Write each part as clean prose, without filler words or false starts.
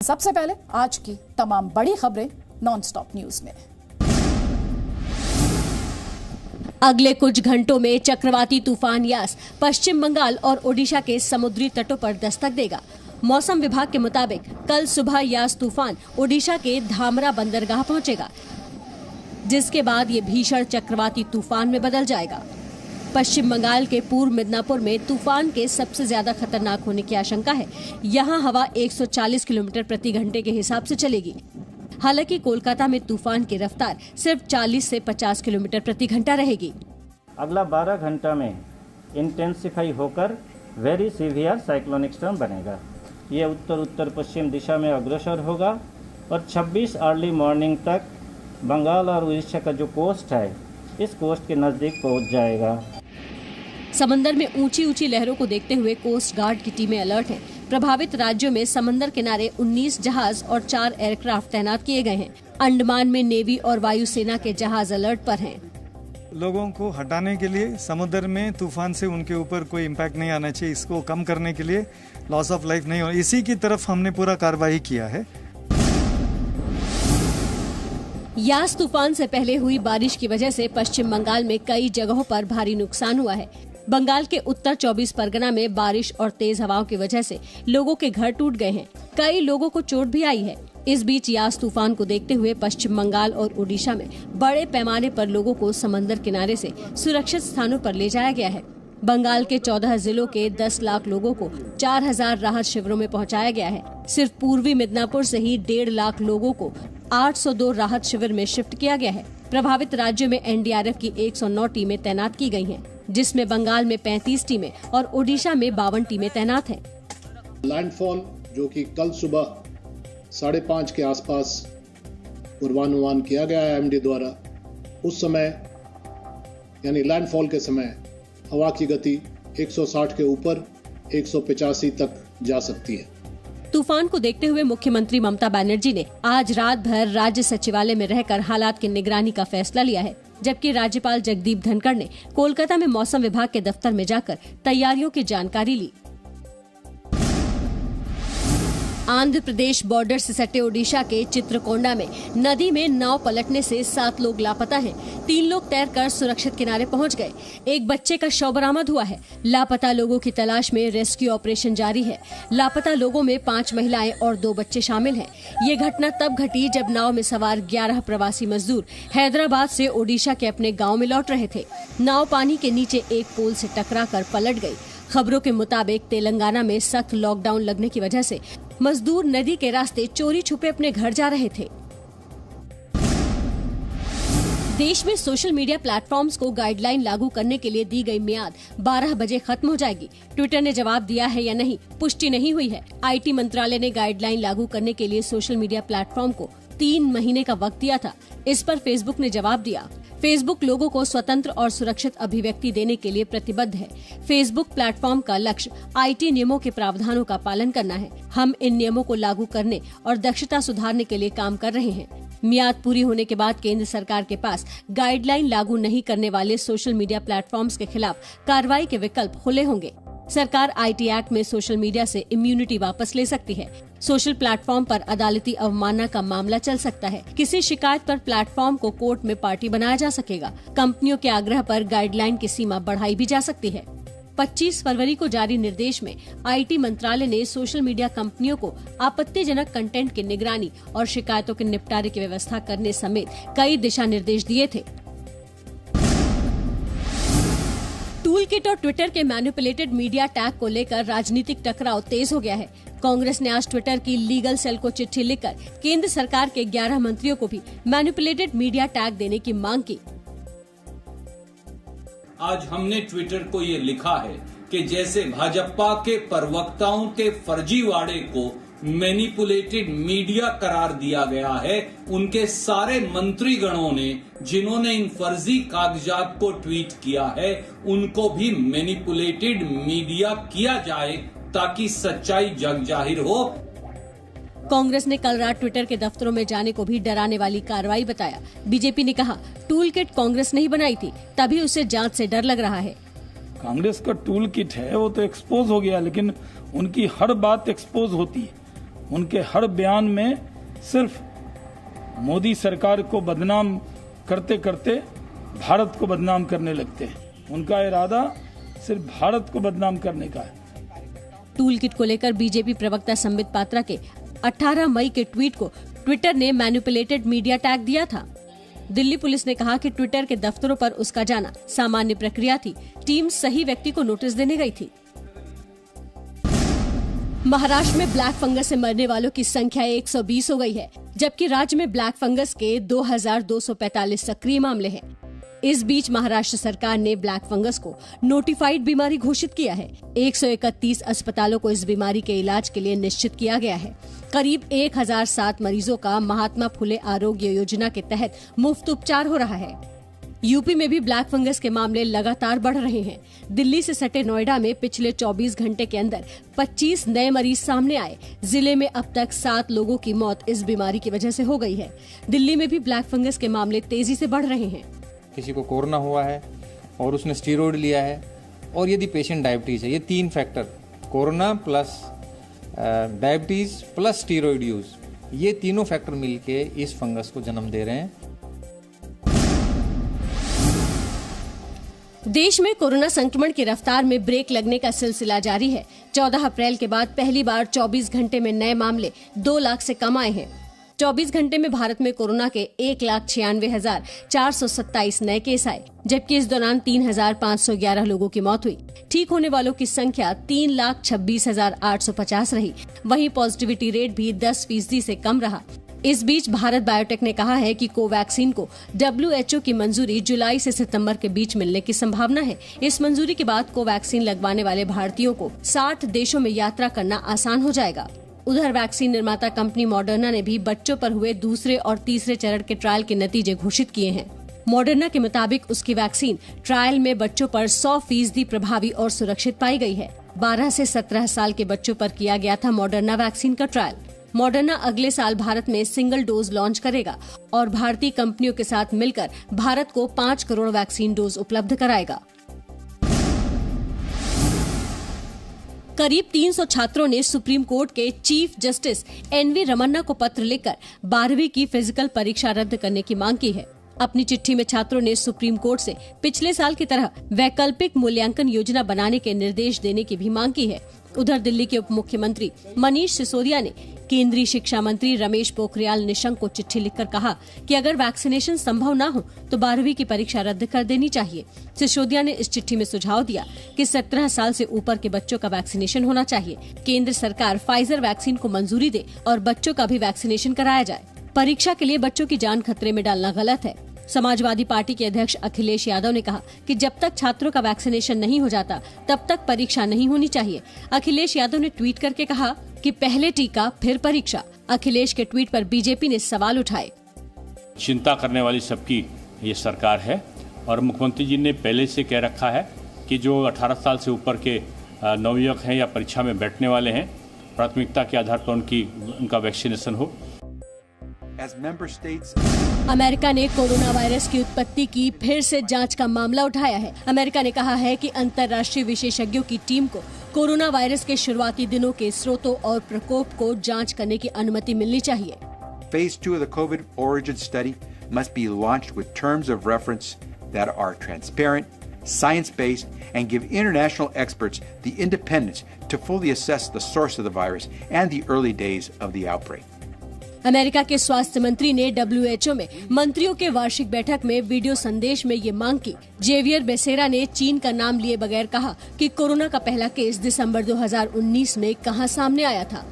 सबसे पहले आज की तमाम बड़ी खबरें नॉनस्टॉप न्यूज में। अगले कुछ घंटों में चक्रवाती तूफान यास पश्चिम बंगाल और ओडिशा के समुद्री तटों पर दस्तक देगा। मौसम विभाग के मुताबिक कल सुबह यास तूफान ओडिशा के धामरा बंदरगाह पहुंचेगा, जिसके बाद ये भीषण चक्रवाती तूफान में बदल जाएगा। पश्चिम बंगाल के पूर्व मिदनापुर में तूफान के सबसे ज्यादा खतरनाक होने की आशंका है। यहाँ हवा 140 किलोमीटर प्रति घंटे के हिसाब से चलेगी। हालांकि कोलकाता में तूफान की रफ्तार सिर्फ 40 से 50 किलोमीटर प्रति घंटा रहेगी। अगला 12 घंटा में इंटेंसिफाई होकर वेरी सीवियर साइक्लोनिक स्टॉर्म बनेगा। ये उत्तर उत्तर पश्चिम दिशा में अग्रसर होगा और 26 अर्ली मॉर्निंग तक बंगाल और उड़ीसा का जो कोस्ट है, इस कोस्ट के नजदीक पहुंच जाएगा। समंदर में ऊंची ऊंची लहरों को देखते हुए कोस्ट गार्ड की टीमें अलर्ट हैं। प्रभावित राज्यों में समंदर किनारे 19 जहाज और 4 एयरक्राफ्ट तैनात किए गए हैं। अंडमान में नेवी और वायुसेना के जहाज अलर्ट पर हैं। लोगों को हटाने के लिए समुद्र में तूफान से उनके ऊपर कोई इम्पैक्ट नहीं आना चाहिए। इसको कम करने के लिए लॉस ऑफ लाइफ नहीं हो, इसी की तरफ हमने पूरा कार्रवाई किया है। यास तूफान से पहले हुई बारिश की वजह से पश्चिम बंगाल में कई जगहों पर भारी नुकसान हुआ है। बंगाल के उत्तर 24 परगना में बारिश और तेज हवाओं की वजह से लोगों के घर टूट गए हैं। कई लोगों को चोट भी आई है। इस बीच यास तूफान को देखते हुए पश्चिम बंगाल और ओडिशा में बड़े पैमाने पर लोगों को समंदर किनारे से सुरक्षित स्थानों पर ले जाया गया है। बंगाल के 14 जिलों के 10 लाख लोगों को 4000 राहत शिविरों में पहुंचाया गया है। सिर्फ पूर्वी मिदनापुर से ही 1.5 लाख लोगों को 802 राहत शिविर में शिफ्ट किया गया है। प्रभावित राज्यों में एनडीआरएफ की 109 टीमें तैनात की गई हैं, जिसमें बंगाल में 35 टीमें और ओडिशा में 52 टीमें तैनात हैं। लैंडफॉल जो कि कल सुबह 5:30 के आसपास पूर्वानुमान किया गया है एमडी द्वारा, उस समय यानी लैंडफॉल के समय हवा की गति 160 के ऊपर 185 तक जा सकती है। तूफान को देखते हुए मुख्यमंत्री ममता बनर्जी ने आज रात भर राज्य सचिवालय में रहकर हालात की निगरानी का फैसला लिया है, जबकि राज्यपाल जगदीप धनखड़ ने कोलकाता में मौसम विभाग के दफ्तर में जाकर तैयारियों की जानकारी ली। आंध्र प्रदेश बॉर्डर से सटे ओडिशा के चित्रकोंडा में नदी में नाव पलटने से 7 लोग लापता हैं। 3 लोग तैरकर सुरक्षित किनारे पहुंच गए। एक बच्चे का शव बरामद हुआ है। लापता लोगों की तलाश में रेस्क्यू ऑपरेशन जारी है। लापता लोगों में 5 महिलाएं और 2 बच्चे शामिल हैं। ये घटना तब घटी जब नाव में सवार 11 प्रवासी मजदूर हैदराबाद से ओडिशा के अपने गाँव में लौट रहे थे। नाव पानी के नीचे एक पोल से टकराकर पलट गई। खबरों के मुताबिक तेलंगाना में सख्त लॉकडाउन लगने की वजह से मजदूर नदी के रास्ते चोरी छुपे अपने घर जा रहे थे। देश में सोशल मीडिया प्लेटफॉर्म्स को गाइडलाइन लागू करने के लिए दी गई मियाद 12 बजे खत्म हो जाएगी। ट्विटर ने जवाब दिया है या नहीं, पुष्टि नहीं हुई है। आईटी मंत्रालय ने गाइडलाइन लागू करने के लिए सोशल मीडिया प्लेटफॉर्म को 3 महीने का वक्त दिया था। इस पर फेसबुक ने जवाब दिया। फेसबुक लोगों को स्वतंत्र और सुरक्षित अभिव्यक्ति देने के लिए प्रतिबद्ध है। फेसबुक प्लेटफॉर्म का लक्ष्य आईटी नियमों के प्रावधानों का पालन करना है। हम इन नियमों को लागू करने और दक्षता सुधारने के लिए काम कर रहे हैं। मियाद पूरी होने के बाद केंद्र सरकार के पास गाइडलाइन लागू नहीं करने वाले सोशल मीडिया प्लेटफॉर्म्स के खिलाफ कार्रवाई के विकल्प खुले होंगे। सरकार आईटी एक्ट में सोशल मीडिया से इम्यूनिटी वापस ले सकती है। सोशल प्लेटफॉर्म पर अदालती अवमानना का मामला चल सकता है। किसी शिकायत पर प्लेटफॉर्म को कोर्ट में पार्टी बनाया जा सकेगा। कंपनियों के आग्रह पर गाइडलाइन की सीमा बढ़ाई भी जा सकती है। 25 फरवरी को जारी निर्देश में आईटी मंत्रालय ने सोशल मीडिया कंपनियों को आपत्तिजनक कंटेंट की निगरानी और शिकायतों के निपटारे की व्यवस्था करने समेत कई दिशा निर्देश दिए थे। टूलकिट और ट्विटर के मैनिपुलेटेड मीडिया टैग को लेकर राजनीतिक टकराव तेज हो गया है। कांग्रेस ने आज ट्विटर की लीगल सेल को चिट्ठी लिखकर केंद्र सरकार के 11 मंत्रियों को भी मैनिपुलेटेड मीडिया टैग देने की मांग की। आज हमने ट्विटर को ये लिखा है कि जैसे भाजपा के प्रवक्ताओं के फर्जीवाड़े को मैनिपुलेटेड मीडिया करार दिया गया है, उनके सारे मंत्रीगणों ने जिन्होंने इन फर्जी कागजात को ट्वीट किया है, उनको भी मैनिपुलेटेड मीडिया किया जाए ताकि सच्चाई जग जाहिर हो। कांग्रेस ने कल रात ट्विटर के दफ्तरों में जाने को भी डराने वाली कार्रवाई बताया। बीजेपी ने कहा टूल किट कांग्रेस नहीं बनाई थी, तभी उसे जांच से डर लग रहा है। कांग्रेस का टूल किट है वो तो एक्सपोज हो गया, लेकिन उनकी हर बात एक्सपोज होती है। उनके हर बयान में सिर्फ मोदी सरकार को बदनाम करते करते भारत को बदनाम करने लगते हैं। उनका इरादा सिर्फ भारत को बदनाम करने का है। टूल किट को लेकर बीजेपी प्रवक्ता संबित पात्रा के 18 मई के ट्वीट को ट्विटर ने मैनिपुलेटेड मीडिया टैग दिया था। दिल्ली पुलिस ने कहा कि ट्विटर के दफ्तरों पर उसका जाना सामान्य प्रक्रिया थी। टीम सही व्यक्ति को नोटिस देने गई थी। महाराष्ट्र में ब्लैक फंगस से मरने वालों की संख्या 120 हो गई है, जबकि राज्य में ब्लैक फंगस के 2245 सक्रिय मामले हैं। इस बीच महाराष्ट्र सरकार ने ब्लैक फंगस को नोटिफाइड बीमारी घोषित किया है। 131 अस्पतालों को इस बीमारी के इलाज के लिए निश्चित किया गया है। करीब 1007 मरीजों का महात्मा फुले आरोग्य योजना के तहत मुफ्त उपचार हो रहा है। यूपी में भी ब्लैक फंगस के मामले लगातार बढ़ रहे हैं। दिल्ली से सटे नोएडा में पिछले 24 घंटे के अंदर 25 नए मरीज सामने आए। जिले में अब तक 7 लोगों की मौत इस बीमारी की वजह से हो गई है। दिल्ली में भी ब्लैक फंगस के मामले तेजी से बढ़ रहे हैं। किसी को कोरोना हुआ है और उसने स्टीरॉयड लिया है, और यदि पेशेंट डायबिटीज है, ये 3 factor, corona plus diabetes plus steroid use, ये तीनों फैक्टर मिलके इस फंगस को जन्म दे रहे हैं। देश में कोरोना संक्रमण की रफ्तार में ब्रेक लगने का सिलसिला जारी है। 14 अप्रैल के बाद पहली बार 24 घंटे में नए मामले 2 लाख से कम आए हैं। 24 घंटे में भारत में कोरोना के 1,96,427 नए केस आए, जबकि इस दौरान 3,511 लोगों की मौत हुई। ठीक होने वालों की संख्या 3,26,850 रही। वहीं पॉजिटिविटी रेट भी 10% से कम रहा। इस बीच भारत बायोटेक ने कहा है कि कोवैक्सीन को WHO की मंजूरी जुलाई से सितंबर के बीच मिलने की संभावना है। इस मंजूरी के बाद कोवैक्सीन लगवाने वाले भारतीयों को 60 देशों में यात्रा करना आसान हो जाएगा। उधर वैक्सीन निर्माता कंपनी मॉडर्ना ने भी बच्चों पर हुए दूसरे और तीसरे चरण के ट्रायल के नतीजे घोषित किए हैं। मॉडर्ना के मुताबिक उसकी वैक्सीन ट्रायल में बच्चों पर 100% प्रभावी और सुरक्षित पाई गई है। 12 से 17 साल के बच्चों पर किया गया था मॉडर्ना वैक्सीन का ट्रायल। मॉडर्ना अगले साल भारत में सिंगल डोज लॉन्च करेगा और भारतीय कंपनियों के साथ मिलकर भारत को 5 करोड़ वैक्सीन डोज उपलब्ध कराएगा। करीब 300 छात्रों ने सुप्रीम कोर्ट के चीफ जस्टिस NV रमन्ना को पत्र लिखकर 12वीं की फिजिकल परीक्षा रद्द करने की मांग की है। अपनी चिट्ठी में छात्रों ने सुप्रीम कोर्ट से पिछले साल की तरह वैकल्पिक मूल्यांकन योजना बनाने के निर्देश देने की भी मांग की है। उधर दिल्ली के उप मुख्यमंत्री मनीष सिसोदिया ने केंद्रीय शिक्षा मंत्री रमेश पोखरियाल निशंक को चिट्ठी लिखकर कहा कि अगर वैक्सीनेशन संभव न हो तो 12वीं की परीक्षा रद्द कर देनी चाहिए। सिसोदिया ने इस चिट्ठी में सुझाव दिया कि 17 साल से ऊपर के बच्चों का वैक्सीनेशन होना चाहिए। केंद्र सरकार फाइजर वैक्सीन को मंजूरी दे और बच्चों का भी वैक्सीनेशन कराया जाए। परीक्षा के लिए बच्चों की जान खतरे में डालना गलत है। समाजवादी पार्टी के अध्यक्ष अखिलेश यादव ने कहा कि जब तक छात्रों का वैक्सीनेशन नहीं हो जाता तब तक परीक्षा नहीं होनी चाहिए। अखिलेश यादव ने ट्वीट करके कहा कि पहले टीका फिर परीक्षा। अखिलेश के ट्वीट पर बीजेपी ने सवाल उठाए। चिंता करने वाली सबकी ये सरकार है और मुख्यमंत्री जी ने पहले से कह रखा है कि जो 18 साल से ऊपर के नवयुवक हैं या परीक्षा में बैठने वाले हैं, प्राथमिकता के आधार पर उनका वैक्सीनेशन हो। अमेरिका ने कोरोना वायरस की उत्पत्ति की फिर से जांच का मामला उठाया है। अमेरिका ने कहा है कि अंतर्राष्ट्रीय विशेषज्ञों की टीम को कोरोना वायरस के शुरुआती दिनों के स्रोतों और प्रकोप को जांच करने की अनुमति मिलनी चाहिए। Phase 2 of the COVID origin study must be launched with terms of reference that are transparent, science-based, and give international experts the independence to fully assess the source of the virus and the early days of the outbreak. America के स्वास्थ्य मंत्री ने WHO में मंत्रियों के वार्षिक बैठक में वीडियो संदेश में ये मांग की। जेवियर बेसेरा ने चीन का नाम लिए बगैर कहा कि कोरोना का पहला केस दिसंबर 2019 में कहां सामने आया था।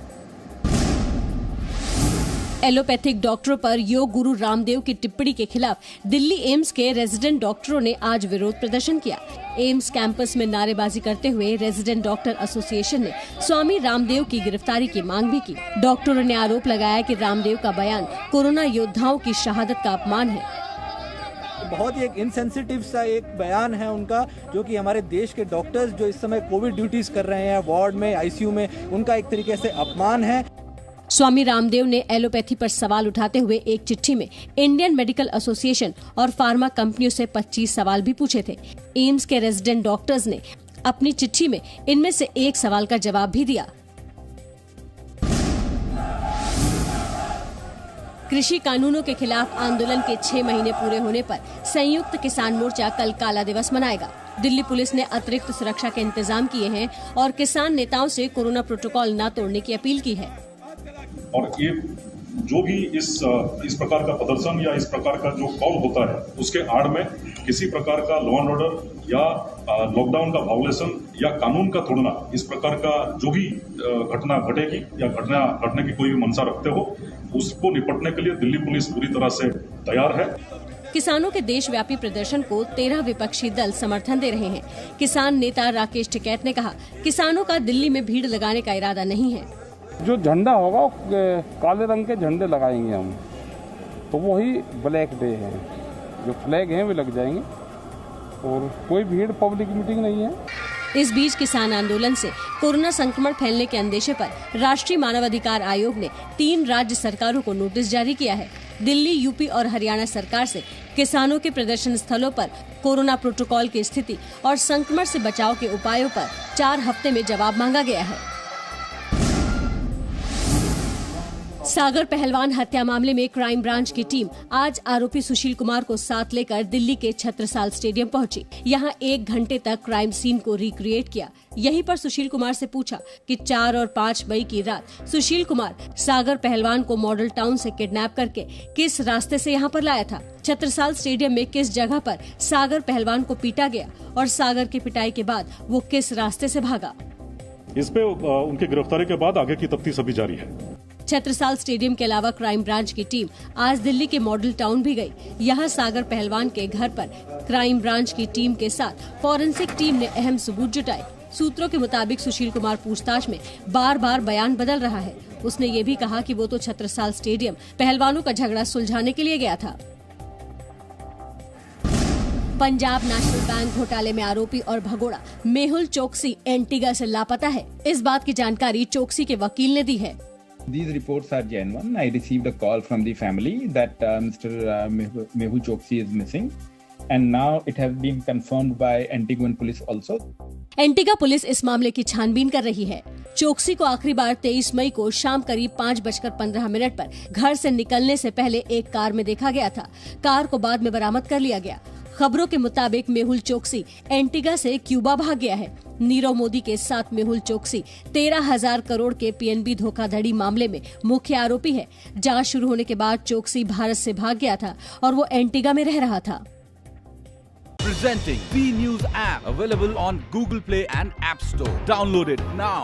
एलोपैथिक डॉक्टरों पर योग गुरु रामदेव की टिप्पणी के खिलाफ दिल्ली एम्स के रेजिडेंट डॉक्टरों ने आज विरोध प्रदर्शन किया। एम्स कैंपस में नारेबाजी करते हुए रेजिडेंट डॉक्टर एसोसिएशन ने स्वामी रामदेव की गिरफ्तारी की मांग भी की। डॉक्टरों ने आरोप लगाया कि रामदेव का बयान कोरोना योद्धाओं की शहादत का अपमान है। बहुत ही एक इनसेंसिटिव सा एक बयान है उनका, जो कि हमारे देश के डॉक्टर्स जो इस समय कोविड ड्यूटीज कर रहे हैं वार्ड में, ICU में, उनका एक तरीके से अपमान है। स्वामी रामदेव ने एलोपैथी पर सवाल उठाते हुए एक चिट्ठी में इंडियन मेडिकल एसोसिएशन और फार्मा कंपनियों से 25 सवाल भी पूछे थे। एम्स के रेजिडेंट डॉक्टर्स ने अपनी चिट्ठी में इनमें से एक सवाल का जवाब भी दिया। कृषि कानूनों के खिलाफ आंदोलन के 6 महीने पूरे होने पर संयुक्त किसान मोर्चा कल काला दिवस मनाएगा। दिल्ली पुलिस ने अतिरिक्त सुरक्षा के इंतजाम किए हैं और किसान नेताओं से कोरोना प्रोटोकॉल न तोड़ने की अपील की है। और ये जो भी इस प्रकार का प्रदर्शन या इस प्रकार का जो कॉल होता है उसके आड़ में किसी प्रकार का लॉ एंड ऑर्डर या लॉकडाउन का वायोलेशन या कानून का तोड़ना, इस प्रकार का जो भी घटना घटेगी या घटने की कोई भी मंशा रखते हो, उसको निपटने के लिए दिल्ली पुलिस पूरी तरह से तैयार है। किसानों के देशव्यापी प्रदर्शन को 13 विपक्षी दल समर्थन दे रहे हैं। किसान नेता राकेश टिकैत ने कहा, किसानों का दिल्ली में भीड़ लगाने का इरादा नहीं है। जो झंडा होगा काले रंग के झंडे लगाएंगे हम, तो वही ब्लैक डे है। जो फ्लैग हैं वे लग जाएंगे और कोई भीड़ पब्लिक मीटिंग नहीं है। इस बीच किसान आंदोलन से कोरोना संक्रमण फैलने के अंदेशे पर राष्ट्रीय मानवाधिकार आयोग ने 3 राज्य सरकारों को नोटिस जारी किया है। दिल्ली, यूपी और हरियाणा सरकार से किसानों के प्रदर्शन स्थलों पर कोरोना प्रोटोकॉल की स्थिति और संक्रमण से बचाव के उपायों पर 4 हफ्ते में जवाब मांगा गया है। सागर पहलवान हत्या मामले में क्राइम ब्रांच की टीम आज आरोपी सुशील कुमार को साथ लेकर दिल्ली के छत्रसाल स्टेडियम पहुंची। यहां 1 घंटे तक क्राइम सीन को रिक्रिएट किया। यहीं पर सुशील कुमार से पूछा कि 4 और 5 मई की रात सुशील कुमार सागर पहलवान को मॉडल टाउन से किडनैप करके किस रास्ते से यहां पर लाया था, छत्रसाल स्टेडियम में किस जगह पर सागर पहलवान को पीटा गया और सागर की पिटाई के बाद वो किस रास्ते से भागा। इस पे उनकी गिरफ्तारी के बाद आगे की तफ्तीश अभी जारी है। छत्रसाल स्टेडियम के अलावा क्राइम ब्रांच की टीम आज दिल्ली के मॉडल टाउन भी गई। यहाँ सागर पहलवान के घर पर क्राइम ब्रांच की टीम के साथ फॉरेंसिक टीम ने अहम सबूत जुटाए। सूत्रों के मुताबिक सुशील कुमार पूछताछ में बार-बार बयान बदल रहा है। उसने ये भी कहा कि वो तो छत्रसाल स्टेडियम पहलवानों का झगड़ा सुलझाने के लिए गया था। पंजाब नेशनल बैंक घोटाले में आरोपी और भगोड़ा मेहुल चोकसी एंटीगा से लापता है। इस बात की जानकारी चोकसी के वकील ने दी है। These reports are genuine. I received a call from the family that Mr. Mehul Choksi is missing, and now it has been confirmed by Antiguan police also. Antigua police इस मामले की छानबीन कर रही है। चोकसी को आखिरी बार 23 मई को शाम करीब 5:15 पर घर से निकलने से पहले एक कार में देखा गया था। कार को बाद में बरामद कर लिया गया। खबरों के मुताबिक मेहुल चोकसी एंटीगा से क्यूबा भाग गया है। नीरव मोदी के साथ मेहुल चोकसी 13,000 करोड़ के पीएनबी धोखाधड़ी मामले में मुख्य आरोपी है। जांच शुरू होने के बाद चोकसी भारत से भाग गया था और वो एंटीगा में रह रहा था। Presenting B News app available on Google Play and App Store. Download it now.